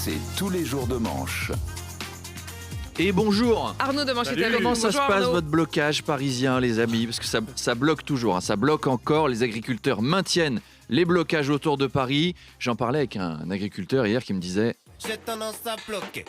c'est tous les jours de manche. Et bonjour Arnaud de Manche est avec nous. Comment ça se Bonjour, passe Arnaud. votre blocage parisien les amis? Parce que ça bloque toujours, ça bloque encore. Les agriculteurs maintiennent les blocages autour de Paris. J'en parlais avec un agriculteur hier qui me disait J'ai tendance à bloquer.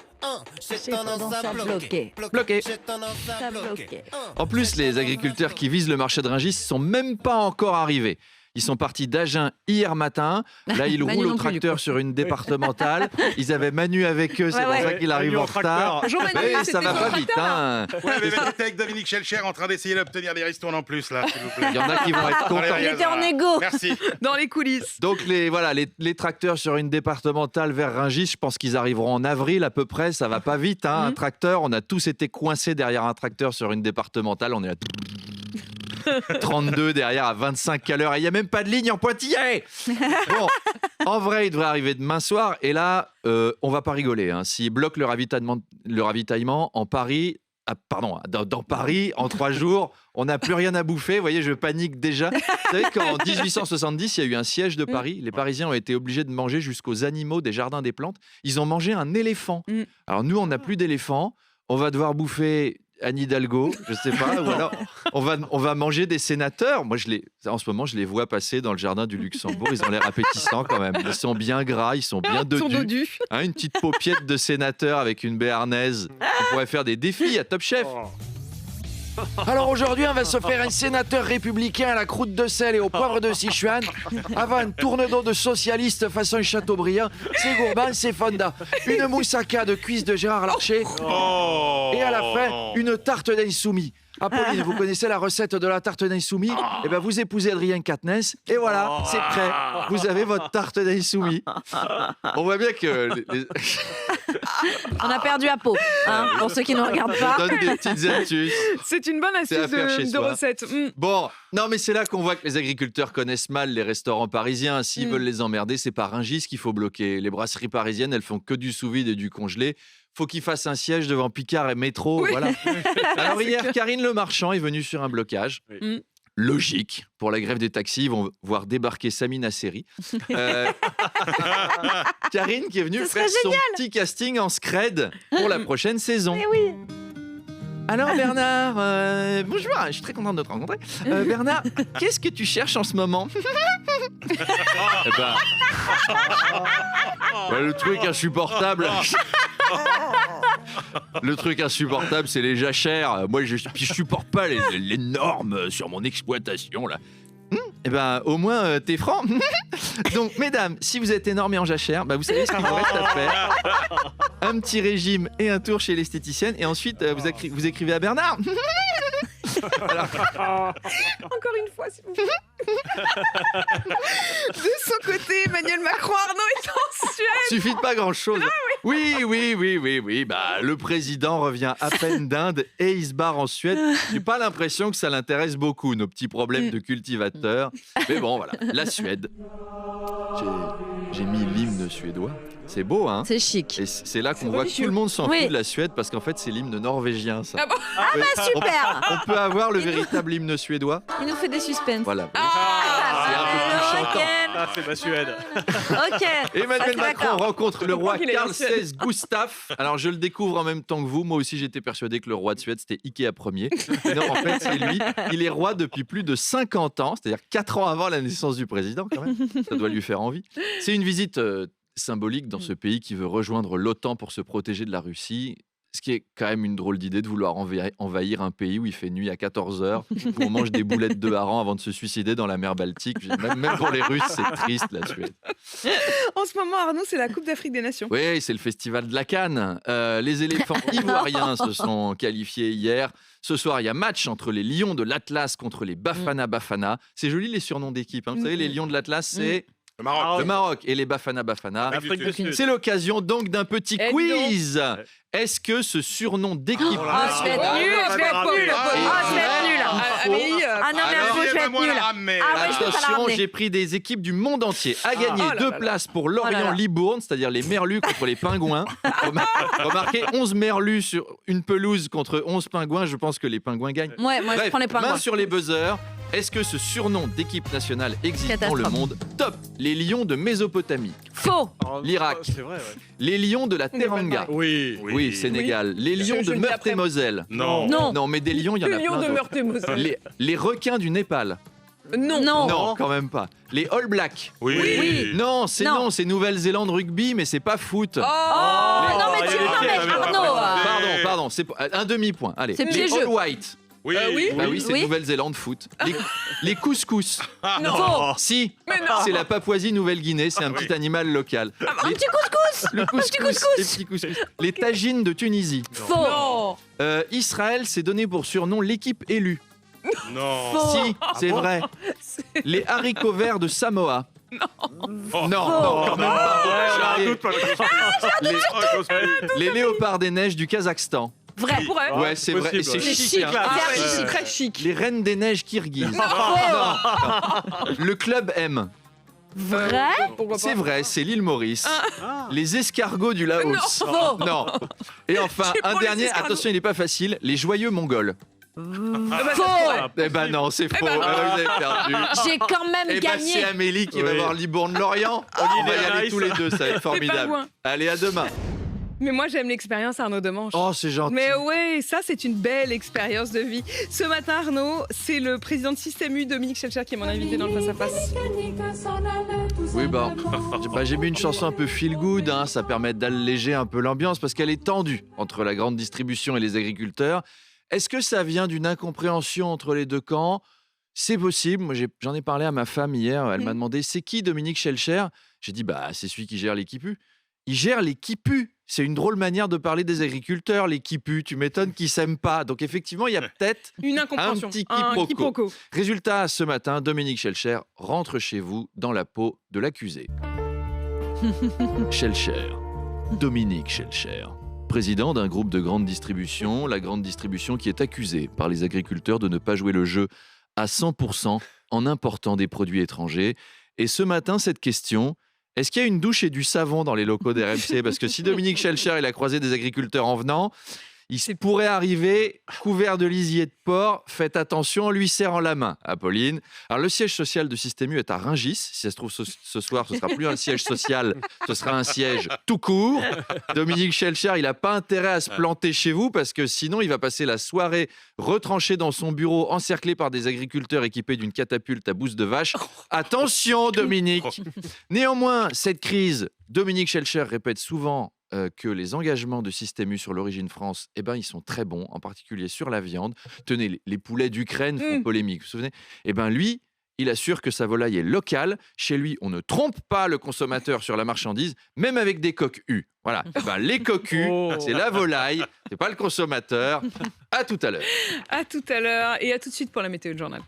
J'ai tendance à bloquer. bloqué. J'ai tendance à bloquer. En plus, les agriculteurs qui visent le marché de Rungis sont même pas encore arrivés. Ils sont partis d'Agen hier matin. Là, ils Manu roulent non au plus, du tracteur coup. sur une départementale. Ils avaient Manu avec eux, c'est pour ça qu'il arrive en retard. Bonjour Manu, Mais ça c'était va ton pas vite, tracteur, hein. Ouais, mais j'étais avec Dominique Schelcher en train d'essayer d'obtenir des ristournes en plus, là, s'il vous plaît. Il y en a qui vont être contents. Il était en égo. Merci. dans les coulisses. Donc les tracteurs sur une départementale vers Rungis, je pense qu'ils arriveront en avril à peu près, ça va pas vite, hein, un tracteur, on a tous été coincés derrière un tracteur sur une départementale, on est là 32 derrière à 25 à l'heure et il n'y a même pas de ligne en pointillé. Bon, en vrai il devrait arriver demain soir et là on va pas rigoler, hein. S'ils bloquent le ravitaillement en Paris, dans Paris, en 3 jours, on n'a plus rien à bouffer. Vous voyez, je panique déjà. Vous savez qu'en 1870, il y a eu un siège de Paris. Les Parisiens ont été obligés de manger jusqu'aux animaux des jardins des plantes. Ils ont mangé un éléphant. Alors nous, on n'a plus d'éléphant. On va devoir bouffer Anne Hidalgo, je sais pas. Ou alors, on va manger des sénateurs. Moi, en ce moment, je les vois passer dans le jardin du Luxembourg. Ils ont l'air appétissants quand même. Ils sont bien gras, ils sont bien Ils sont dodus. dodus. Hein, une petite paupiette de sénateur avec une béarnaise. On pourrait faire des défis à Top Chef. Alors aujourd'hui, on va se faire un sénateur républicain à la croûte de sel et au poivre de Sichuan. Avant un tourne d'eau de socialiste façon Chateaubriand. C'est gourmand, c'est fonda. Une moussaka de cuisse de Gérard Larcher. Et à la fin, une tarte d'insoumis. Apolline, vous connaissez la recette de la tarte d'insoumis? Eh ben, vous épousez Adrien Quatennens et voilà, c'est prêt. Vous avez votre tarte d'insoumis. On voit bien que On a perdu à peau, hein, pour ceux qui ne regardent je pas. donne des petites astuces. C'est une bonne C'est à astuce faire chez de soi. recette. Bon, non mais c'est là qu'on voit que les agriculteurs connaissent mal les restaurants parisiens. S'ils veulent les emmerder, c'est pas Rungis qu'il faut bloquer. Les brasseries parisiennes, elles font que du sous-vide et du congelé. Faut qu'ils fassent un siège devant Picard et Métro, voilà. Alors hier, Karine Le Marchand est venue sur un blocage. Oui. Logique. Pour la grève des taxis, ils vont voir débarquer Sami Nasseri. Karine qui est venue Ce serait faire son petit casting en scred pour la prochaine saison. Eh oui. Alors Bernard, bonjour, je suis très contente de te rencontrer. Bernard, qu'est-ce que tu cherches en ce moment? Eh ben, le truc insupportable. Le truc insupportable, c'est les jachères. Moi, je supporte pas les normes sur mon exploitation là. Eh ben, au moins, t'es franc. Donc, mesdames, si vous êtes énorme et en jachère, bah, vous savez ce qu'il vous reste à faire. Un petit régime et un tour chez l'esthéticienne. Et ensuite, vous écrivez à Bernard. Encore une fois, s'il vous plaît. De son côté, Emmanuel Macron, Arnaud est en Suède. Suffit de pas grand-chose. Oui. Bah, le président revient à peine d'Inde et il se barre en Suède. J'ai pas l'impression que ça l'intéresse beaucoup, nos petits problèmes de cultivateurs. Mais bon, voilà, la Suède. J'ai mis l'hymne suédois. C'est beau, hein? C'est chic. Et c'est là qu'on voit que tout le monde s'en Oui. fout de la Suède parce qu'en fait, c'est l'hymne norvégien, ça. Ah bon? Super. On peut avoir le véritable hymne suédois? Il nous fait des suspens. Voilà. Ah, C'est un peu plus chantant. Ah, c'est ma Suède. Ok. Emmanuel Ok, Macron d'accord. rencontre le roi qu'il est Carl en Suède. XVI Gustaf. Alors je le découvre en même temps que vous. Moi aussi j'étais persuadé que le roi de Suède c'était Ikea Ier. Non, en fait c'est lui. Il est roi depuis plus de 50 ans, c'est-à-dire 4 ans avant la naissance du président quand même. Ça doit lui faire envie. C'est une visite symbolique dans ce pays qui veut rejoindre l'OTAN pour se protéger de la Russie. Ce qui est quand même une drôle d'idée de vouloir envahir un pays où il fait nuit à 14h, où on mange des boulettes de hareng avant de se suicider dans la mer Baltique. Même pour les Russes, c'est triste la Suède. En ce moment, Arnaud, c'est la Coupe d'Afrique des Nations. Oui, c'est le festival de la Canne. Les éléphants ivoiriens se sont qualifiés hier. Ce soir, il y a match entre les lions de l'Atlas contre les Bafana Bafana. C'est joli les surnoms d'équipe. Hein. Vous savez, les lions de l'Atlas, c'est Le Maroc. le Maroc et les Bafana Bafana. Afrique du Sud. C'est l'occasion donc d'un petit Eh, quiz. Est-ce que ce surnom d'équipe Ah, je vais être Oh, nul, non, je vais être nul. ah, Ah, je vais être nul. Ah non, mais Alors, un peu, je vais être moi nul. la ramener. Ah ouais, je peux pas la Attention, ramener. j'ai pris des équipes du monde entier à gagner Oh là 2 là places pour Oh là là. Lorient-Libourne, c'est-à-dire les merlus contre les pingouins. Remarquez, 11 merlus sur une pelouse contre 11 pingouins. Je pense que les pingouins gagnent. Ouais, moi je Bref, prends les pingouins. main sur les buzzers. Est-ce que ce surnom d'équipe nationale existe dans le Catastrophe. monde? Top. Les lions de Mésopotamie. Faux. L'Irak. C'est vrai, ouais. Les lions de la Teranga. Oui. Oui, Sénégal. Les lions Je de le dis Meurthe après. et Moselle. Non. Non. Non, mais des lions, il y en a Le lion plein de d'autres. Meurthe-et-Moselle. Les requins du Népal. Non. Non. Non, quand même pas. Les All Blacks. Oui. Oui. Non, c'est Non. non, c'est Nouvelle-Zélande rugby, mais c'est pas foot. Oh, non, mais il y tu avait non, qui, mais il y avait Arnaud. pas- Pardon, c'est un demi-point. Allez. C'est Les piégeux. All White. Oui. oui. Bah oui, c'est Oui. Nouvelle-Zélande foot. Les couscous. Non. Faux. Si, Mais non. c'est la Papouasie-Nouvelle-Guinée, c'est un petit animal local. Un petit couscous. Le couscous, couscous. les petits couscous. Les tagines de Tunisie. Faux. Non. Israël s'est donné pour surnom l'équipe élue. Non. Faux. Si, c'est vrai. Les haricots verts de Samoa. Non, non, quand même pas. Ouais, Allez, doute pas. les léopards des neiges du Kazakhstan. Vrai. Pourrait. Ouais, c'est vrai. Et possible, c'est ouais. C'est chic. chic. hein. Ah C'est ouais, archi c'est chic. très chic. Les reines des neiges kirghizes. Faux. Le club M. Vrai. Pourquoi pas. C'est vrai, c'est l'île Maurice. Ah. Les escargots du Laos. Faux. Non. Et enfin, J'ai un pas les dernier, escargots. attention, il n'est pas facile, les joyeux mongols. Faux. Eh ben non, c'est faux. ben non. Vous avez perdu. J'ai quand même Eh ben c'est gagné. Amélie qui va Oui. voir Libourne-Lorient. On va y aller nice. tous les deux, ça va être formidable. loin. Allez, à demain. Mais moi, j'aime l'expérience Arnaud Demanche. Oh, c'est gentil. Mais ouais, ça c'est une belle expérience de vie. Ce matin, Arnaud, c'est le président de Système U, Dominique Schelcher, qui est mon invité dans le Face à Face. Oui, j'ai mis une chanson un peu feel good, hein, ça permet d'alléger un peu l'ambiance parce qu'elle est tendue entre la grande distribution et les agriculteurs. Est-ce que ça vient d'une incompréhension entre les deux camps? C'est possible. Moi, j'en ai parlé à ma femme hier. Elle m'a demandé c'est qui Dominique Schelcher? J'ai dit bah c'est celui qui gère les quipus. Il gère les quipus. C'est une drôle manière de parler des agriculteurs, les quipus. Tu m'étonnes qu'ils s'aiment pas. Donc effectivement, il y a peut-être Une incompréhension. un petit Un quiproquo. Résultat, ce matin, Dominique Schelcher rentre chez vous dans la peau de l'accusé. Schelcher, Dominique Schelcher, président d'un groupe de grande distribution, la grande distribution qui est accusée par les agriculteurs de ne pas jouer le jeu à 100% en important des produits étrangers. Et ce matin, cette question, est-ce qu'il y a une douche et du savon dans les locaux d'RMC? Parce que si Dominique Schelcher il a croisé des agriculteurs en venant, il pourrait arriver couvert de lisier de porc. Faites attention en lui serrant la main, Apolline. Alors, le siège social de Système U est à Rungis. Si ça se trouve, ce soir, ce sera plus un siège social, ce sera un siège tout court. Dominique Schelcher, il n'a pas intérêt à se planter chez vous parce que sinon, il va passer la soirée retranché dans son bureau, encerclé par des agriculteurs équipés d'une catapulte à bouse de vache. Attention, Dominique. Néanmoins, cette crise, Dominique Schelcher répète souvent que les engagements de Système U sur l'origine France, eh ben, ils sont très bons, en particulier sur la viande. Tenez, les poulets d'Ukraine font polémique, vous vous souvenez? Eh ben, lui, il assure que sa volaille est locale. Chez lui, on ne trompe pas le consommateur sur la marchandise, même avec des coqs U. Voilà. Eh ben, les coqs U, c'est la volaille, c'est pas le consommateur. À tout à l'heure. À tout à l'heure et à tout de suite pour la météo de journal.